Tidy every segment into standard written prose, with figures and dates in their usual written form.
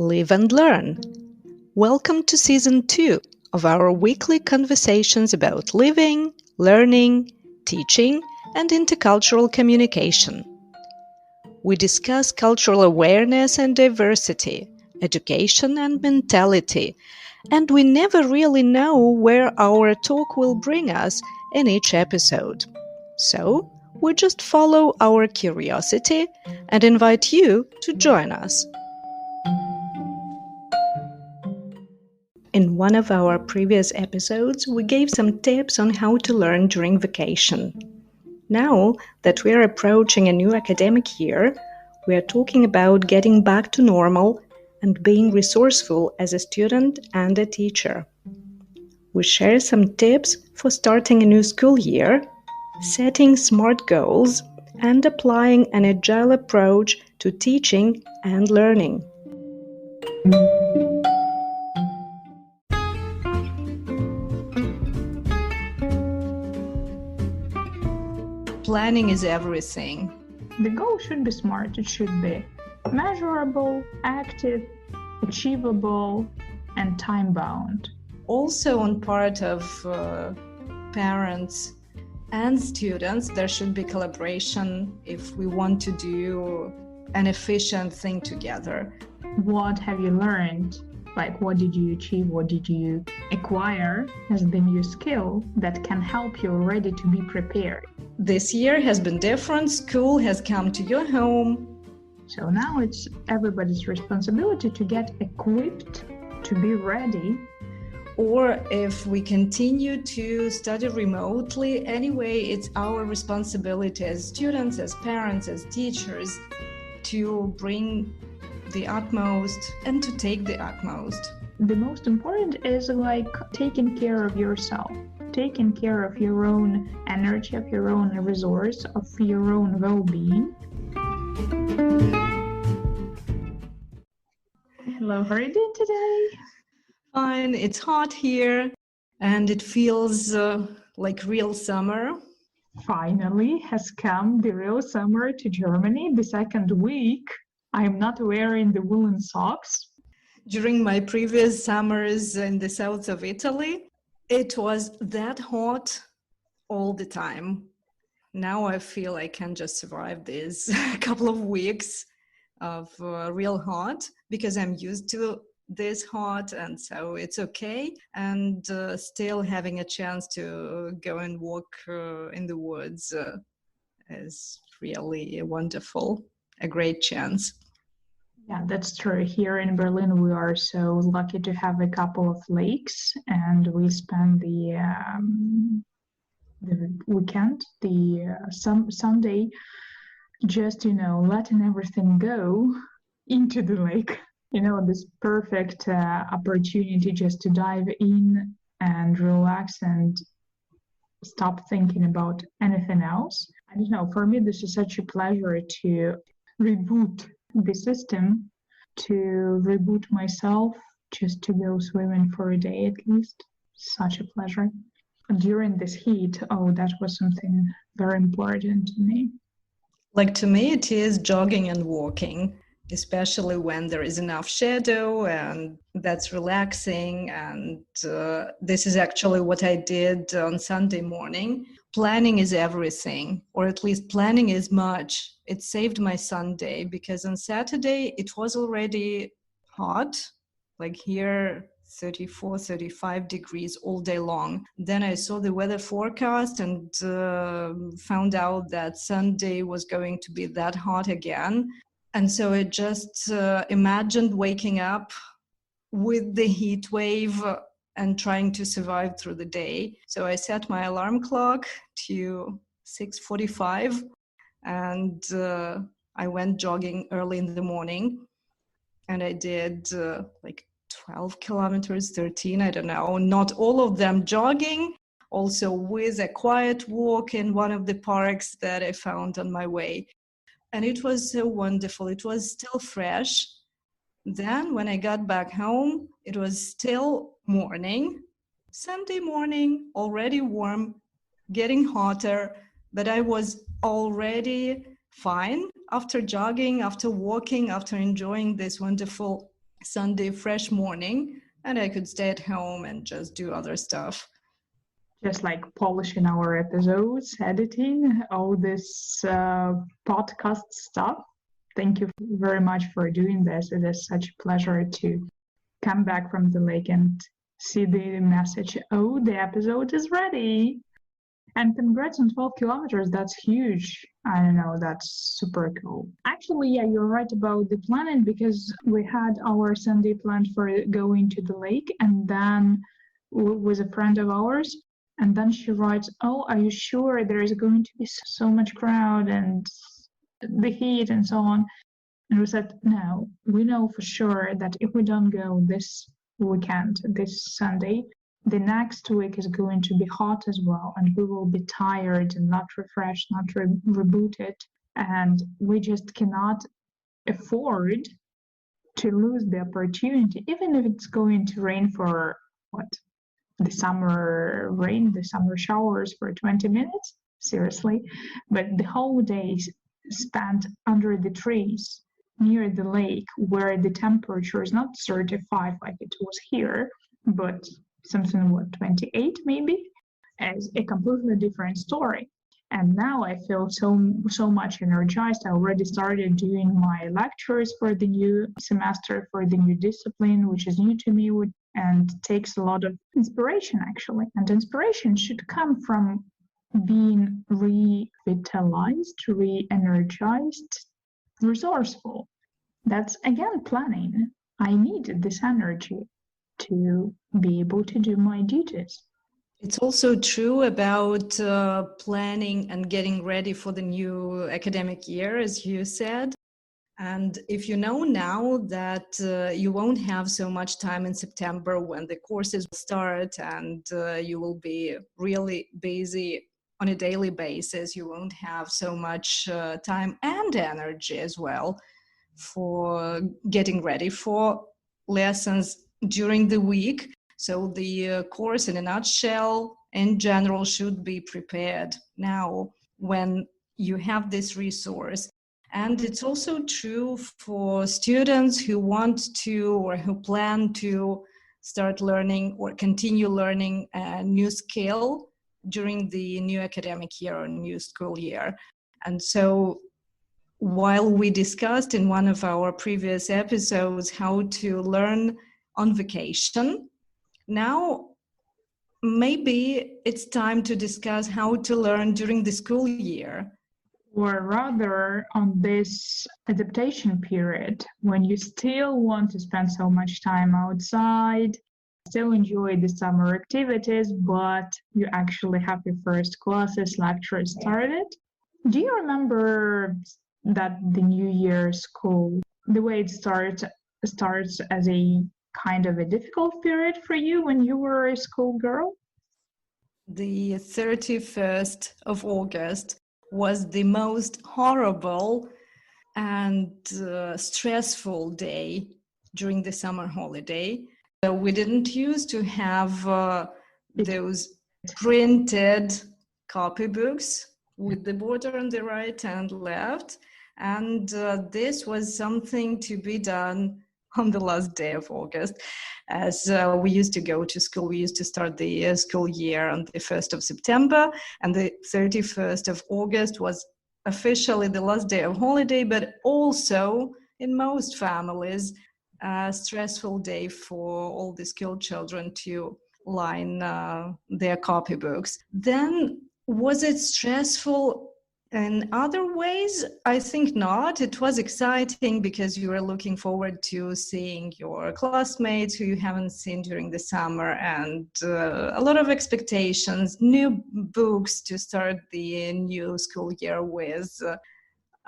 Live and learn. Welcome to Season 2 of our weekly conversations about living, learning, teaching, and intercultural communication. We discuss cultural awareness and diversity, education and mentality, and we never really know where our talk will bring us in each episode. So, we just follow our curiosity and invite you to join us. In one of our previous episodes, we gave some tips on how to learn during vacation. Now that we are approaching a new academic year, we are talking about getting back to normal and being resourceful as a student and a teacher. We share some tips for starting a new school year, setting smart goals, and applying an agile approach to teaching and learning. Planning is everything. The goal should be smart. It should be measurable, active, achievable, and time-bound. Also on part of parents and students, there should be collaboration if we want to do an efficient thing together. What have you learned? Like, what did you achieve? What did you acquire as the new skill that can help you already to be prepared? This year has been different. School has come to your home. So now it's everybody's responsibility to get equipped, to be ready. Or if we continue to study remotely, anyway, it's our responsibility as students, as parents, as teachers to bring the utmost and to take the utmost. The most important is like taking care of yourself, taking care of your own energy, of your own resource, of your own well-being. Hello, how are you doing today? Fine, it's hot here and it feels like real summer. Finally has come the real summer to Germany. The second week, I'm not wearing the woolen socks. During my previous summers in the south of Italy, it was that hot all the time. Now I feel I can just survive this couple of weeks of real hot because I'm used to this hot, and so it's okay. And still having a chance to go and walk in the woods is really wonderful, a great chance. Yeah, that's true. Here in Berlin, we are so lucky to have a couple of lakes, and we spend the weekend, Sunday, just letting everything go into the lake. This perfect opportunity just to dive in and relax and stop thinking about anything else. I don't know, for me, this is such a pleasure to reboot the system, to reboot myself, just to go swimming for a day at least. Such a pleasure. During this heat, that was something very important to me. Like to me, it is jogging and walking, especially when there is enough shadow, and that's relaxing. And this is actually what I did on Sunday morning. Planning is everything, or at least planning is much. It saved my Sunday because on Saturday it was already hot, like here 34, 35 degrees all day long. Then I saw the weather forecast and found out that Sunday was going to be that hot again. And so I just imagined waking up with the heat wave and trying to survive through the day. So I set my alarm clock to 6:45 and I went jogging early in the morning. And I did like 12 kilometers, 13, I don't know, not all of them jogging, also with a quiet walk in one of the parks that I found on my way. And it was so wonderful. It was still fresh. Then when I got back home, it was still morning, Sunday morning, already warm, getting hotter, but I was already fine after jogging, after walking, after enjoying this wonderful Sunday fresh morning, and I could stay at home and just do other stuff. Just like polishing our episodes, editing, all this podcast stuff. Thank you very much for doing this. It is such a pleasure to come back from the lake and see the message, oh, the episode is ready. And congrats on 12 kilometers. That's huge. I don't know. That's super cool. Actually, yeah, you're right about the planning because we had our Sunday planned for going to the lake and then with a friend of ours. And then she writes, oh, are you sure there is going to be so much crowd and the heat and so on? And we said, no, we know for sure that if we don't go this weekend, this Sunday, the next week is going to be hot as well, and we will be tired and not refreshed, not rebooted. And we just cannot afford to lose the opportunity, even if it's going to rain for what? The summer rain, the summer showers for 20 minutes? Seriously. But the whole day spent under the trees near the lake where the temperature is not 35 like it was here, but something what 28 maybe, as a completely different story. And now I feel so much energized. I already started doing my lectures for the new semester, for the new discipline, which is new to me and takes a lot of inspiration actually. And inspiration should come from being revitalized, re-energized, resourceful. That's again planning. I need this energy to be able to do my duties. It's also true about planning and getting ready for the new academic year, as you said. And if you know now that you won't have so much time in September when the courses will start and you will be really busy on a daily basis, you won't have so much time and energy as well for getting ready for lessons during the week. So the course in a nutshell, in general, should be prepared now when you have this resource. And it's also true for students who want to or who plan to start learning or continue learning a new skill during the new academic year or new school year. And so while we discussed in one of our previous episodes how to learn on vacation, now maybe it's time to discuss how to learn during the school year. Or rather, on this adaptation period, when you still want to spend so much time outside, still enjoy the summer activities, but you actually have your first classes, lectures started. Do you remember that the New Year school, the way it starts as a kind of a difficult period for you when you were a schoolgirl? The 31st of August was the most horrible and stressful day during the summer holiday. So we didn't used to have those printed copybooks with the border on the right and left. And this was something to be done on the last day of August. As we used to go to school, we used to start the school year on the 1st of September, and the 31st of August was officially the last day of holiday, but also in most families, a stressful day for all the school children to line their copybooks. Then, was it stressful in other ways? I think not. It was exciting because you were looking forward to seeing your classmates who you haven't seen during the summer, and a lot of expectations, new books to start the new school year with.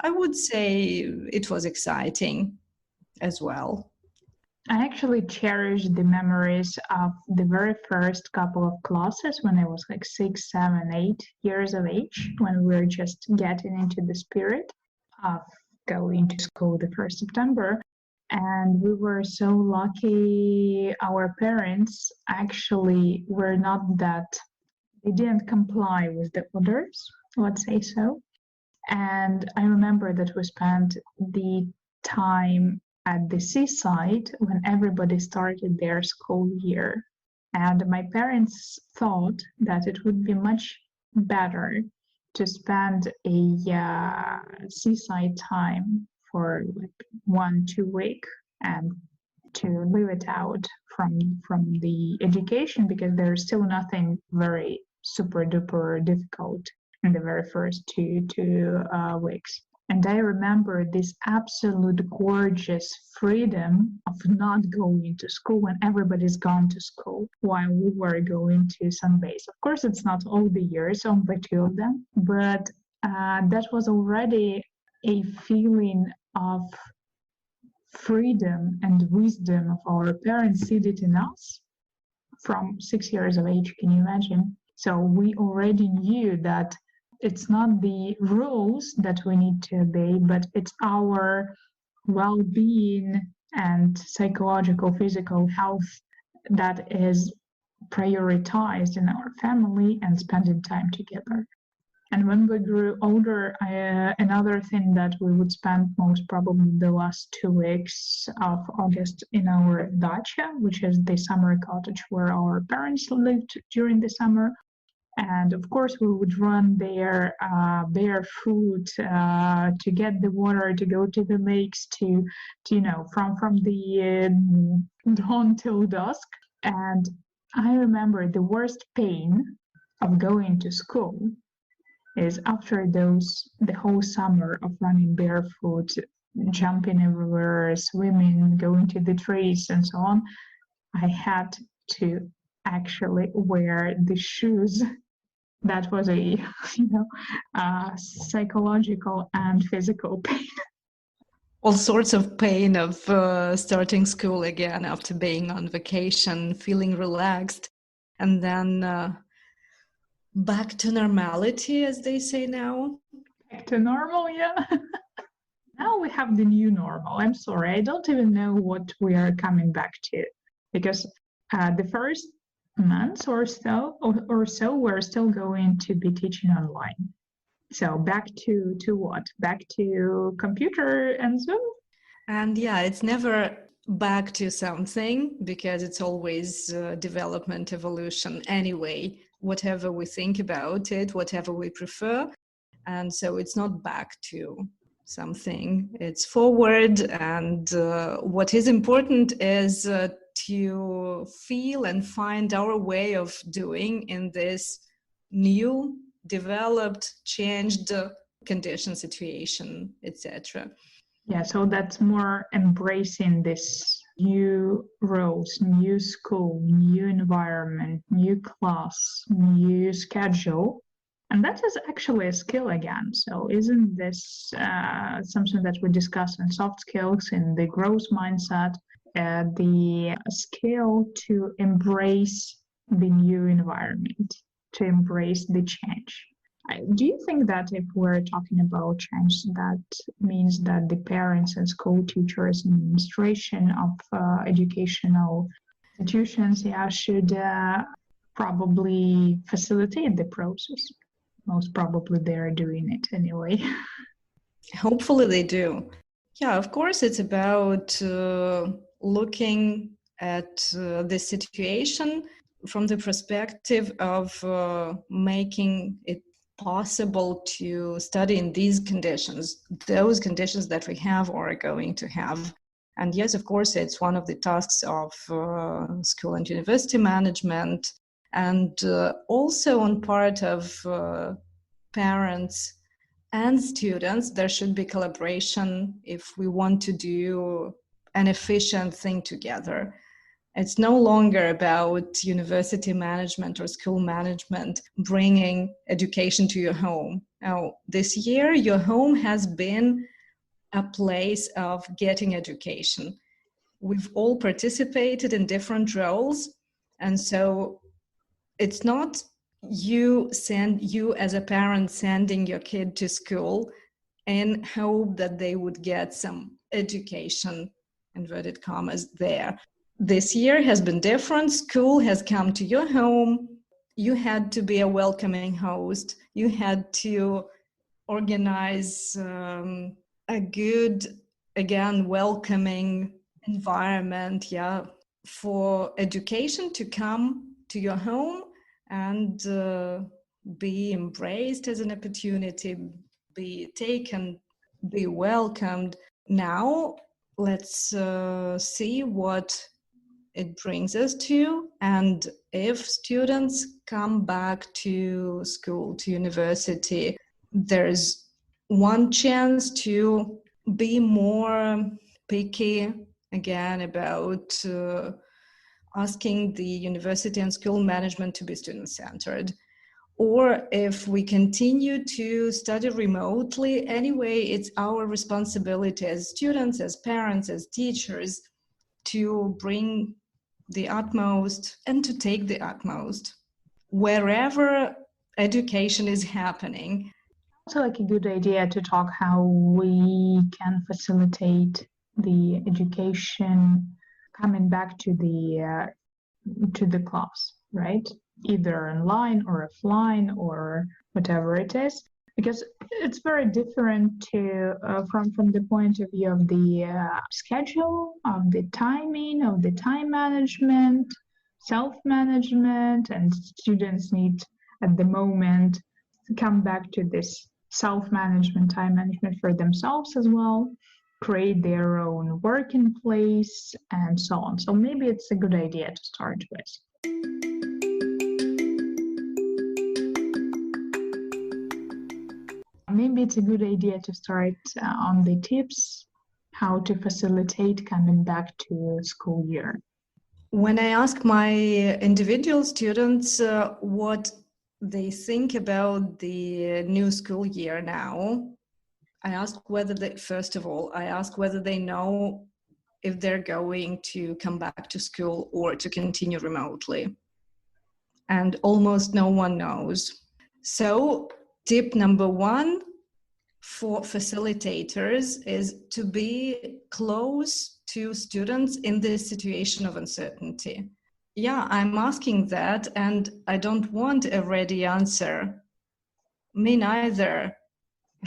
I would say it was exciting as well. I actually cherish the memories of the very first couple of classes when I was like 6, 7, 8 years of age, when we were just getting into the spirit of going to school the 1st September. And we were so lucky. Our parents actually were not that, they didn't comply with the orders, let's say so. And I remember that we spent the time at the seaside when everybody started their school year. And my parents thought that it would be much better to spend a seaside time for like 1-2 weeks and to leave it out from the education because there's still nothing very super duper difficult in the very first two weeks. And I remember this absolute gorgeous freedom of not going to school when everybody's gone to school while we were going to some base. Of course, it's not all the years, only 2 of them, but that was already a feeling of freedom and wisdom of our parents seeded in us from 6 years of age. Can you imagine? So we already knew that it's not the rules that we need to obey, but it's our well-being and psychological, physical health that is prioritized in our family and spending time together. And when we grew older, another thing that we would spend most probably the last 2 weeks of August in our dacha, which is the summer cottage where our parents lived during the summer. And of course, we would run there barefoot to get the water, to go to the lakes, to from the dawn till dusk. And I remember the worst pain of going to school is after the whole summer of running barefoot, jumping everywhere, swimming, going to the trees, and so on. I had to actually wear the shoes. That was a psychological and physical pain. All sorts of pain of starting school again after being on vacation, feeling relaxed, and then back to normality, as they say now. Back to normal, yeah. Now we have the new normal. I'm sorry, I don't even know what we are coming back to, because the first months or so we're still going to be teaching online. So back to what? Back to computer and Zoom? And yeah, it's never back to something because it's always development, evolution anyway, whatever we think about it, whatever we prefer. And so it's not back to something, it's forward. And what is important is to feel and find our way of doing in this new, developed, changed condition, situation, etc. Yeah, so that's more embracing this new roles, new school, new environment, new class, new schedule. And that is actually a skill again. So isn't this something that we discuss in soft skills, in the growth mindset, the skill to embrace the new environment, to embrace the change? Do you think that if we're talking about change, that means that the parents and school teachers and administration of educational institutions, should probably facilitate the process? Most probably they're doing it anyway. Hopefully they do. Yeah, of course, it's about looking at the situation from the perspective of making it possible to study in these conditions, those conditions that we have or are going to have. And yes, of course, it's one of the tasks of school and university management, and also on part of parents and students. There should be collaboration if we want to do an efficient thing together. It's no longer about university management or school management bringing education to your home. Now, this year, your home has been a place of getting education. We've all participated in different roles, and so it's not you as a parent sending your kid to school in hope that they would get some education, inverted commas, there. This year has been different. School has come to your home. You had to be a welcoming host. You had to organize a good again, welcoming environment, for education to come to your home and be embraced as an opportunity, be taken, be welcomed. Now, let's see what it brings us to, and if students come back to school, to university, there's one chance to be more picky again about asking the university and school management to be student-centered. Or if we continue to study remotely, anyway, it's our responsibility as students, as parents, as teachers, to bring the utmost and to take the utmost wherever education is happening. Also, like a good idea to talk how we can facilitate the education coming back to the class, right? Either online or offline or whatever it is, because it's very different to from the point of view of the schedule, of the timing, of the time management, self-management, and students need at the moment to come back to this self-management, time management for themselves as well, create their own working place, and so on. So maybe it's a good idea to start with. Maybe it's a good idea to start on the tips, how to facilitate coming back to school year. When I ask my individual students what they think about the new school year now, I ask whether they, first of all, I ask whether they know if they're going to come back to school or to continue remotely. And almost no one knows. So tip number one for facilitators is to be close to students in this situation of uncertainty. Yeah, I'm asking that and I don't want a ready answer. Me neither.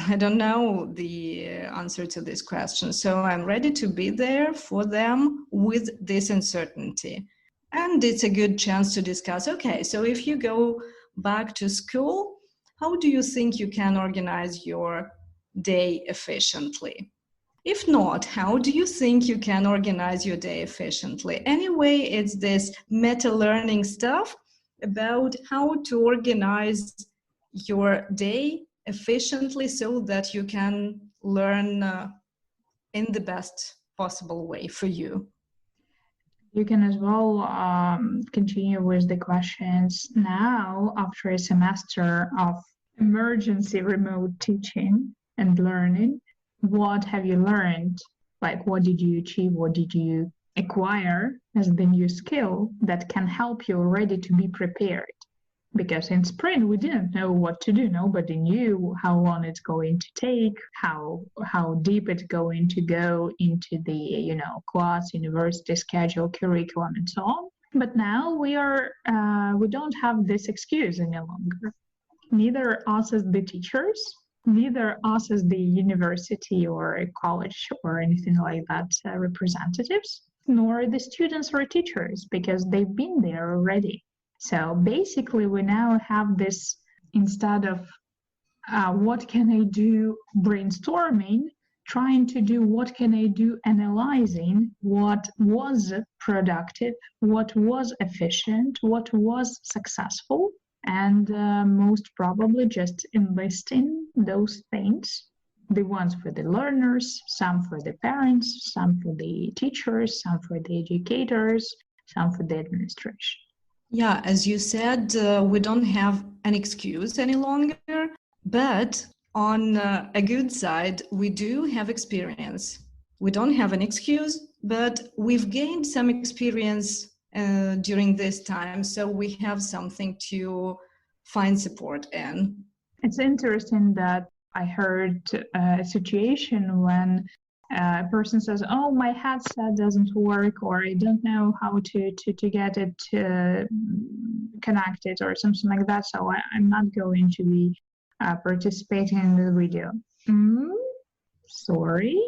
I don't know the answer to this question. So I'm ready to be there for them with this uncertainty. And it's a good chance to discuss, okay, so if you go back to school, how do you think you can organize your day efficiently? If not, how do you think you can organize your day efficiently? Anyway, it's this meta-learning stuff about how to organize your day efficiently so that you can learn in the best possible way for you. You can as well continue with the questions now after a semester of emergency remote teaching and learning. What have you learned? Like, what did you achieve? What did you acquire as the new skill that can help you already to be prepared? Because in spring we didn't know what to do. Nobody knew how long it's going to take, how deep it's going to go into the class, university schedule, curriculum, and so on. But now we don't have this excuse any longer. Neither us as the teachers, neither us as the university or a college or anything like that representatives, nor the students or teachers, because they've been there already. So basically, we now have this, instead of what can I do brainstorming, trying to do what can I do analyzing what was productive, what was efficient, what was successful, and most probably just enlisting those things, the ones for the learners, some for the parents, some for the teachers, some for the educators, some for the administration. Yeah, as you said, we don't have an excuse any longer, but on a good side, we do have experience. We don't have an excuse, but we've gained some experience during this time, so we have something to find support in. It's interesting that I heard a situation when a person says, oh, my headset doesn't work, or I don't know how to get it connected or something like that, so I'm not going to be participating in the video. Sorry,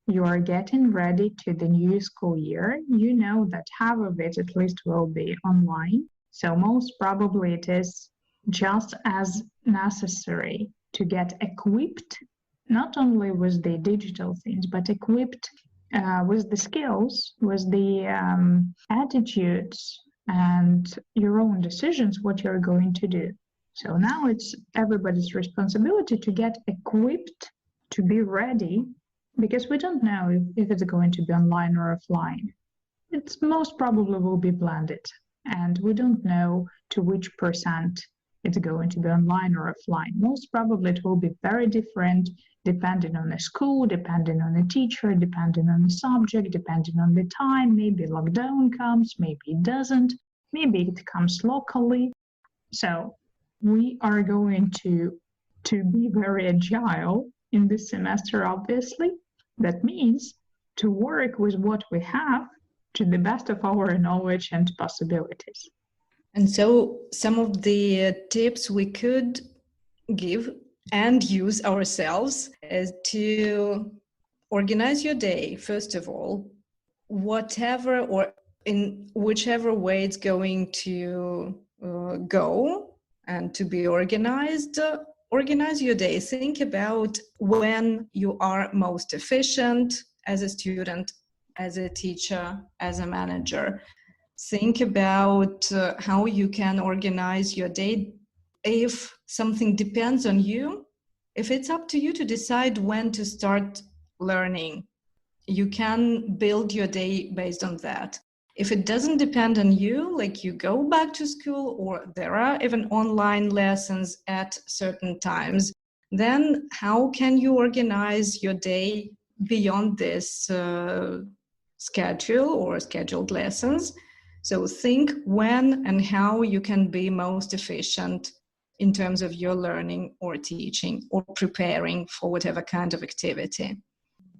you are getting ready to the new school year. You know that half of it at least will be online. So most probably it is just as necessary to get equipped, not only with the digital things, but equipped with the skills, with the attitudes and your own decisions, what you're going to do. So now it's everybody's responsibility to get equipped, to be ready, because we don't know if it's going to be online or offline. It's most probably will be blended, and we don't know to which percent it's going to be online or offline. Most probably it will be very different depending on the school, depending on the teacher, depending on the subject, depending on the time. Maybe lockdown comes, maybe it doesn't, maybe it comes locally. So we are going to be very agile in this semester, obviously. That means to work with what we have to the best of our knowledge and possibilities. And so some of the tips we could give and use ourselves is to organize your day, first of all, whatever or in whichever way it's going to go and to be organized. Organize your day. Think about when you are most efficient as a student, as a teacher, as a manager. Think about how you can organize your day. If something depends on you, if it's up to you to decide when to start learning, you can build your day based on that. If it doesn't depend on you, like you go back to school or there are even online lessons at certain times, then how can you organize your day beyond this schedule or scheduled lessons? So think when and how you can be most efficient in terms of your learning or teaching or preparing for whatever kind of activity.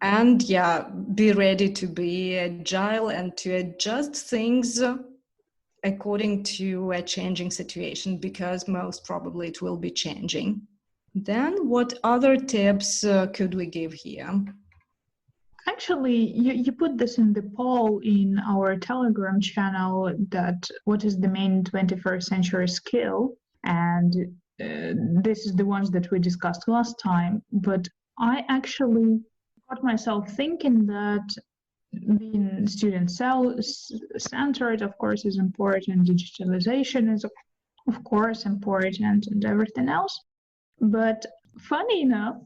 And yeah, be ready to be agile and to adjust things according to a changing situation, because most probably it will be changing. Then what other tips could we give here? Actually, you put this in the poll in our Telegram channel, that what is the main 21st century skill? And this is the ones that we discussed last time. But I actually got myself thinking that being student-centered, of course, is important. Digitalization is, of course, important, and everything else. But funny enough,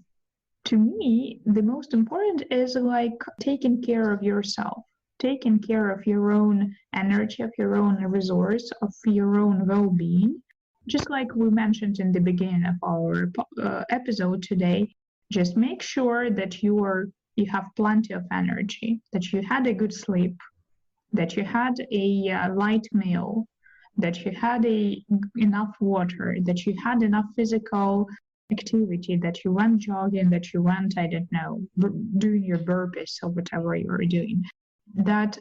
to me, the most important is like taking care of yourself, taking care of your own energy, of your own resource, of your own well-being. Just like we mentioned in the beginning of our episode today, just make sure that you have plenty of energy, that you had a good sleep, that you had a light meal, that you had enough water, that you had enough physical activity, that you went jogging, that you went, I don't know, doing your burpees or whatever you're doing. That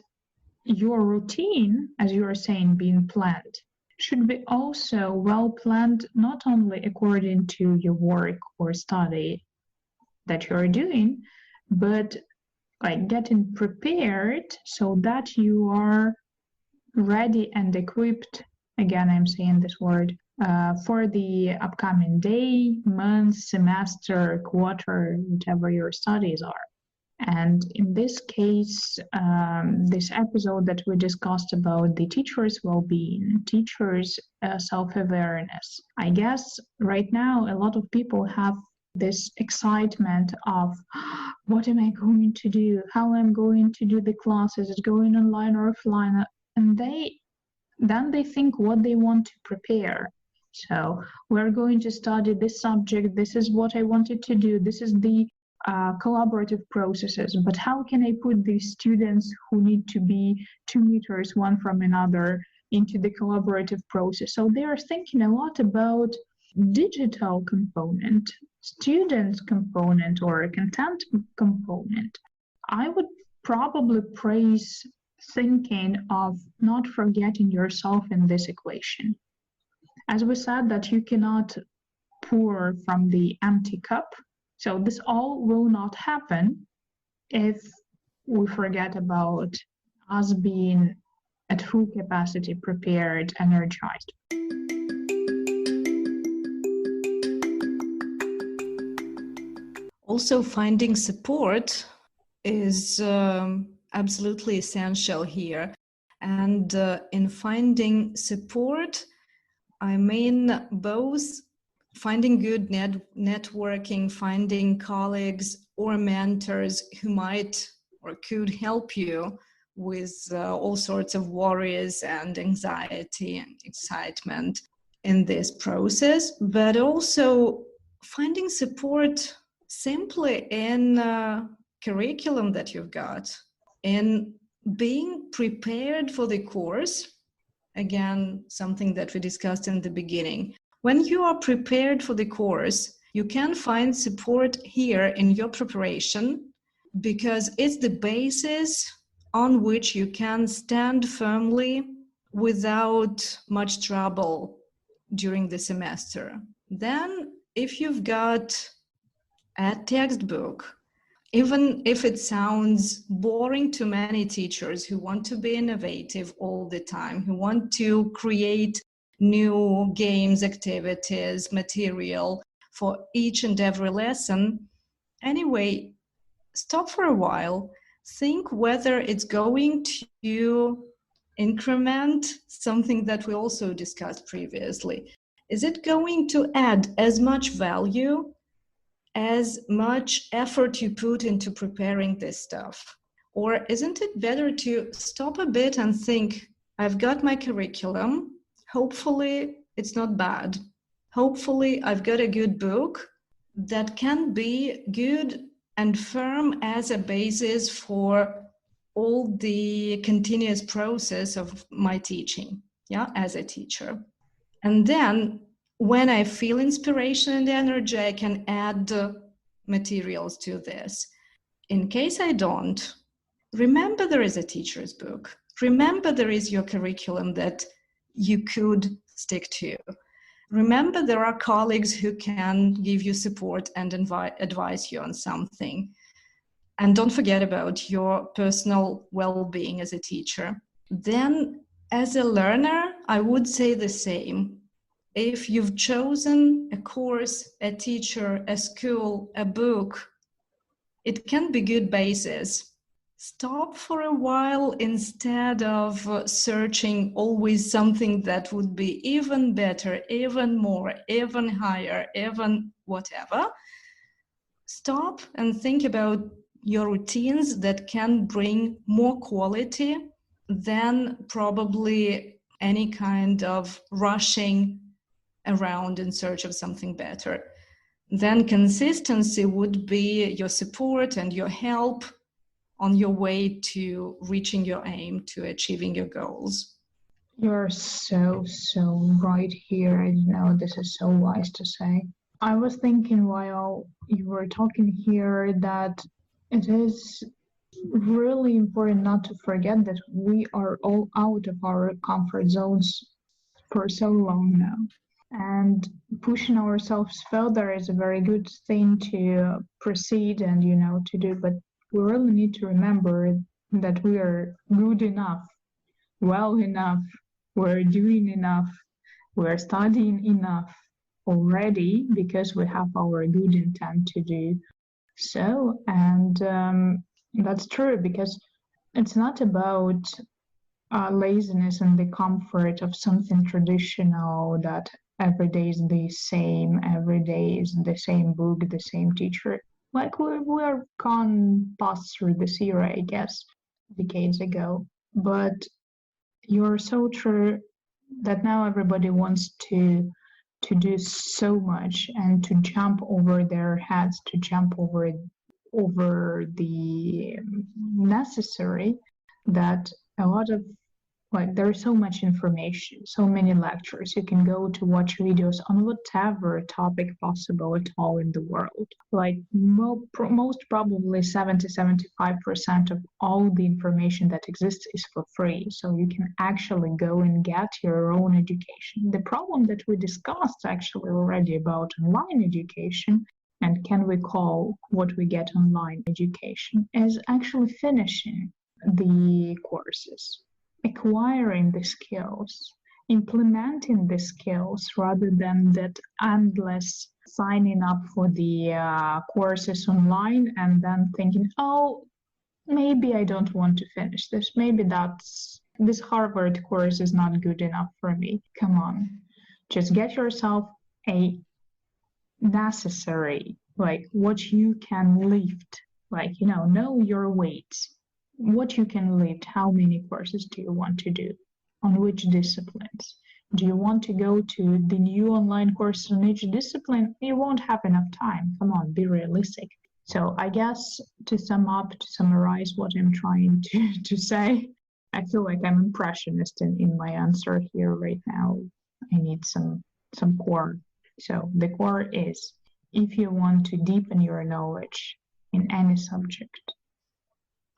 your routine, as you are saying, being planned, should be also well planned, not only according to your work or study that you're doing, but like getting prepared so that you are ready and equipped, again I'm saying this word, for the upcoming day, month, semester, quarter, whatever your studies are. And in this case, this episode that we discussed about the teacher's well-being, teachers' self-awareness, I guess right now a lot of people have this excitement of what am I going to do, how I'm going to do the classes, is it going online or offline, and then they think what they want to prepare. So we're going to study this subject, this is what I wanted to do, this is the collaborative processes, but how can I put these students who need to be 2 meters one from another into the collaborative process? So they are thinking a lot about digital component, student component, or content component. I would probably praise thinking of not forgetting yourself in this equation. As we said, that you cannot pour from the empty cup. So this all will not happen if we forget about us being at full capacity, prepared, energized. Also, finding support is absolutely essential here. And in finding support, I mean both finding good networking, finding colleagues or mentors who might or could help you with all sorts of worries and anxiety and excitement in this process, but also finding support simply in curriculum that you've got, in being prepared for the course. Again, something that we discussed in the beginning. When you are prepared for the course, you can find support here in your preparation because it's the basis on which you can stand firmly without much trouble during the semester. Then, if you've got a textbook, even if it sounds boring to many teachers who want to be innovative all the time, who want to create new games, activities, material for each and every lesson, anyway, stop for a while, think whether it's going to increment something that we also discussed previously. Is it going to add as much value, as much effort you put into preparing this stuff? Or isn't it better to stop a bit and think, I've got my curriculum, hopefully it's not bad. Hopefully I've got a good book that can be good and firm as a basis for all the continuous process of my teaching, as a teacher. And then when I feel inspiration and energy, I can add materials to this. In case I don't, remember there is a teacher's book. Remember there is your curriculum that you could stick to. Remember there are colleagues who can give you support and advise you on something. And don't forget about your personal well-being as a teacher. Then, as a learner, I would say the same. If you've chosen a course, a teacher, a school, a book, it can be good basis. Stop for a while instead of searching always something that would be even better, even more, even higher, even whatever. Stop and think about your routines that can bring more quality than probably any kind of rushing around in search of something better. Then consistency would be your support and your help on your way to reaching your aim, to achieving your goals. You're so right here. I know this is so wise to say. I was thinking while you were talking here that it is really important not to forget that we are all out of our comfort zones for so long now. And pushing ourselves further is a very good thing to proceed and, to do. But we really need to remember that we are good enough, well enough, we're doing enough, we're studying enough already because we have our good intent to do so. And that's true because it's not about laziness and the comfort of something traditional that every day is the same, every day is the same book, the same teacher. Like we're gone past through this era, I guess, decades ago. But you're so true that now everybody wants to do so much and to jump over their heads, to jump over the necessary, that a lot of there's so much information, so many lectures. You can go to watch videos on whatever topic possible at all in the world. Most probably 70-75% of all the information that exists is for free. So you can actually go and get your own education. The problem that we discussed actually already about online education and can we call what we get online education, is actually finishing the courses, acquiring the skills, implementing the skills rather than that endless signing up for the courses online and then thinking, oh, maybe I don't want to finish this. Maybe this Harvard course is not good enough for me. Come on, just get yourself a necessary, like what you can lift, like, know your weights, what you can lift, how many courses do you want to do, on which disciplines. Do you want to go to the new online course on each discipline? You won't have enough time. Come on, be realistic. So I guess to summarize what I'm trying to say, I feel like I'm impressionist in my answer here right now. I need some core. So the core is, if you want to deepen your knowledge in any subject,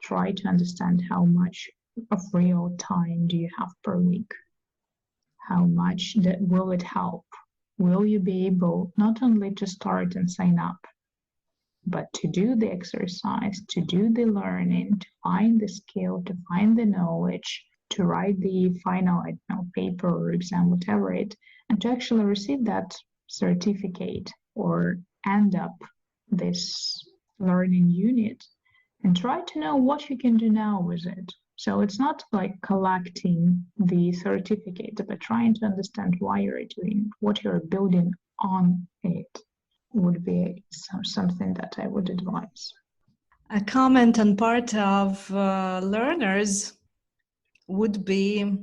try to understand how much of real time do you have per week. How much that will it help? Will you be able not only to start and sign up, but to do the exercise, to do the learning, to find the skill, to find the knowledge, to write the final, paper or exam, whatever it, and to actually receive that certificate or end up this learning unit, and try to know what you can do now with it. So it's not like collecting the certificate, but trying to understand why you're doing, what you're building on it would be something that I would advise. A comment on part of learners would be,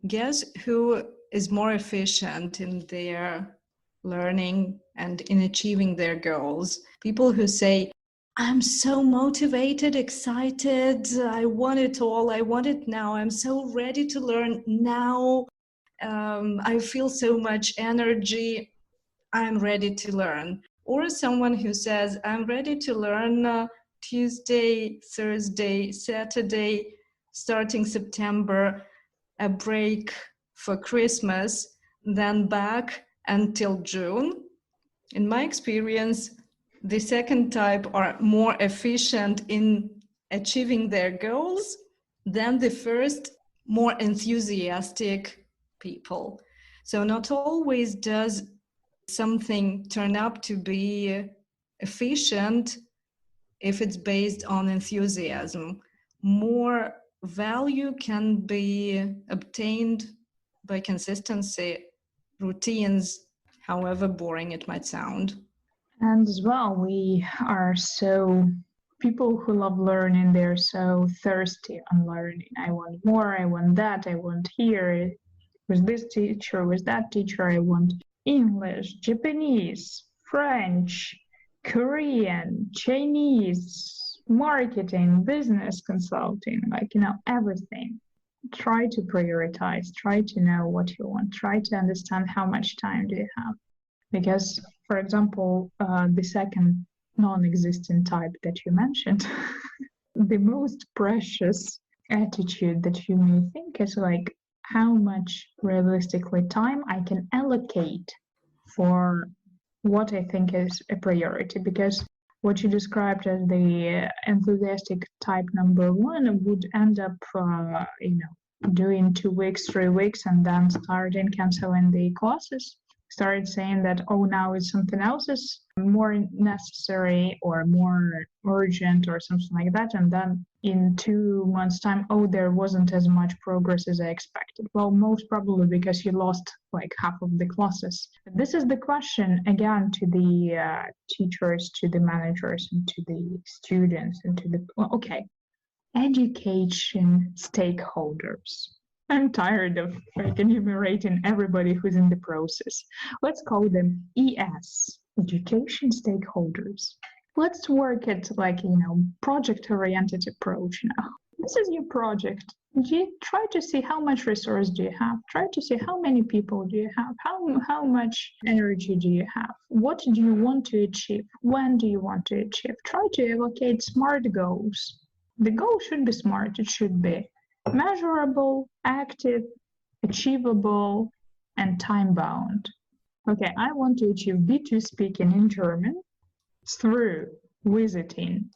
guess who is more efficient in their learning and in achieving their goals? People who say, I'm so motivated, excited, I want it all, I want it now, I'm so ready to learn now, I feel so much energy, I'm ready to learn. Or someone who says, I'm ready to learn Tuesday, Thursday, Saturday, starting September, a break for Christmas, then back until June. In my experience, the second type are more efficient in achieving their goals than the first, more enthusiastic people. So not always does something turn up to be efficient if it's based on enthusiasm. More value can be obtained by consistency, routines, however boring it might sound. And as well, we are people who love learning, they're so thirsty on learning. I want more, I want that, I want here, with this teacher, with that teacher, I want English, Japanese, French, Korean, Chinese, marketing, business consulting, everything. Try to prioritize, try to know what you want, try to understand how much time do you have. Because, for example, the second non-existent type that you mentioned, the most precious attitude that you may think is like, how much realistically time I can allocate for what I think is a priority. Because what you described as the enthusiastic type number one would end up, doing 2 weeks, 3 weeks, and then starting canceling the classes. Started saying that, oh, now it's something else is more necessary or more urgent or something like that. And then in 2 months' time, oh, there wasn't as much progress as I expected. Well, most probably because you lost like half of the classes. This is the question, again, to the teachers, to the managers, and to the students, and to the, education stakeholders. I'm tired of enumerating everybody who's in the process. Let's call them ES, education stakeholders. Let's work at project-oriented approach now. This is your project. You try to see how much resource do you have. Try to see how many people do you have. How much energy do you have? What do you want to achieve? When do you want to achieve? Try to allocate SMART goals. The goal should be SMART. It should be measurable, active, achievable, and time-bound. Okay, I want to achieve B2 speaking in German through visiting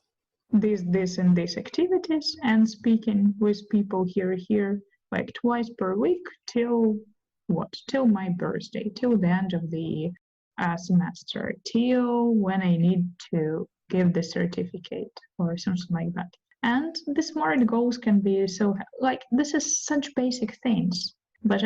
this and these activities and speaking with people here, like twice per week till what? Till my birthday, till the end of the semester, till when I need to give the certificate or something like that. And the smart goals can be so like this is such basic things, but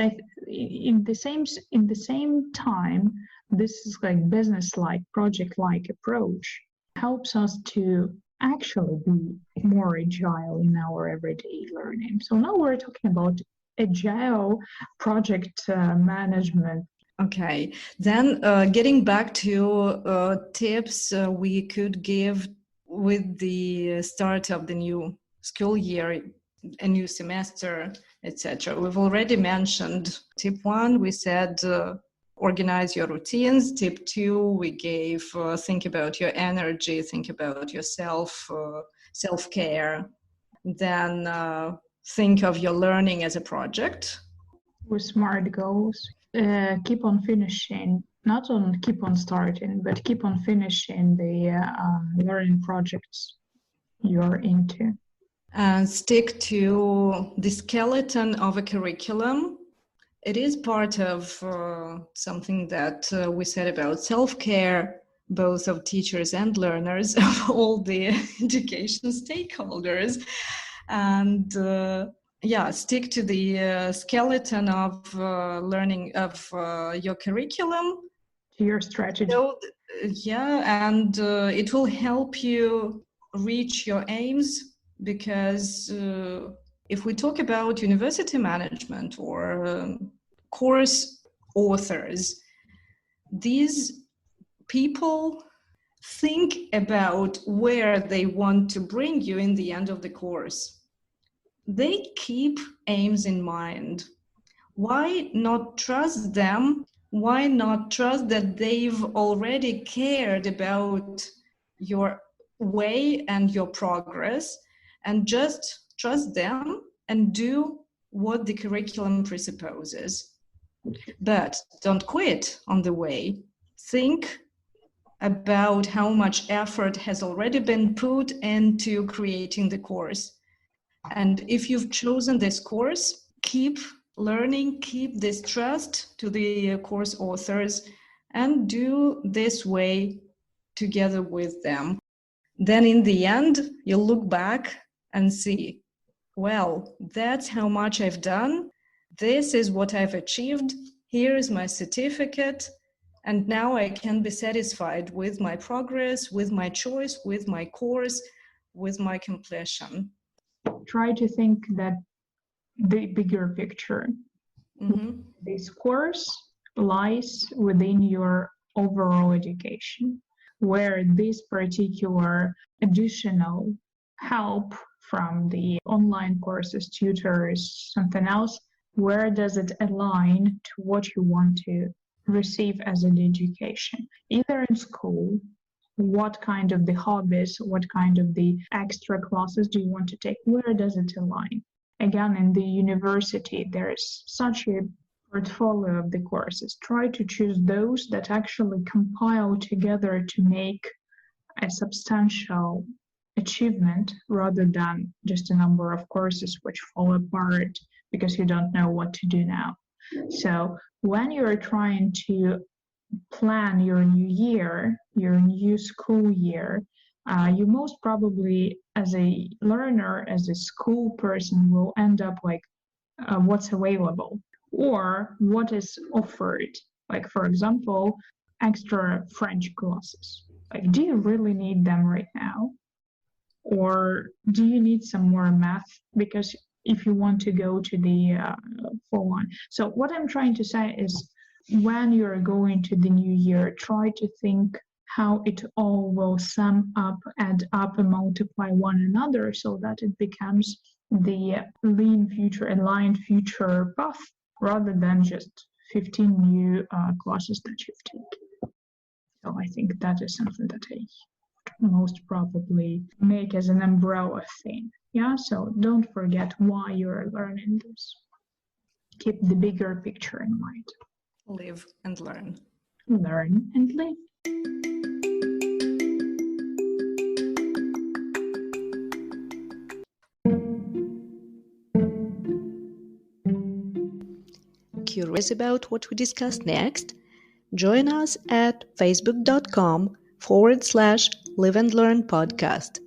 in the same time, this is like business-like, project-like approach helps us to actually be more agile in our everyday learning. So now we're talking about agile project management. Okay, then getting back to tips we could give with the start of the new school year, a new semester, etc. We've already mentioned tip 1, we said organize your routines. Tip 2, we gave think about your energy, think about yourself, self-care. Then think of your learning as a project. With smart goals, keep on finishing, not on keep on starting, but keep on finishing the learning projects you're into. And stick to the skeleton of a curriculum. It is part of something that we said about self-care, both of teachers and learners, of all the education stakeholders. And stick to the skeleton of learning of your curriculum. To your strategy. So, and it will help you reach your aims, because if we talk about university management or course authors, these people think about where they want to bring you in the end of the course. They keep aims in mind. Why not trust them? Why not trust that they've already cared about your way and your progress, and just trust them and do what the curriculum presupposes? But don't quit on the way. Think about how much effort has already been put into creating the course. And if you've chosen this course, keep learning, keep this trust to the course authors, and do this way together with them. Then in the end, you'll look back and see, well, that's how much I've done. This is what I've achieved. Here is my certificate. And now I can be satisfied with my progress, with my choice, with my course, with my completion. Try to think that the bigger picture. Mm-hmm. This course lies within your overall education, where this particular additional help from the online courses, tutors, something else, where does it align to what you want to receive as an education, either in school? What kind of the hobbies, what kind of the extra classes do you want to take? Where does it align? Again, in the university, there is such a portfolio of the courses. Try to choose those that actually compile together to make a substantial achievement, rather than just a number of courses which fall apart because you don't know what to do now. So when you're trying to plan your new year, your new school year, you most probably, as a learner, as a school person, will end up like what's available or what is offered. Like, for example, extra French classes. Like, do you really need them right now? Or do you need some more math? Because if you want to go to the full one. So what I'm trying to say is, when you're going to the new year, try to think how it all will sum up, add up, and multiply one another, so that it becomes the aligned future path, rather than just 15 new classes that you've taken. So I think that is something that I most probably make as an umbrella thing. Yeah, so don't forget why you're learning this. Keep the bigger picture in mind. Live and learn. Learn and live. curious about what we discuss next, join us at facebook.com/Live and Learn podcast.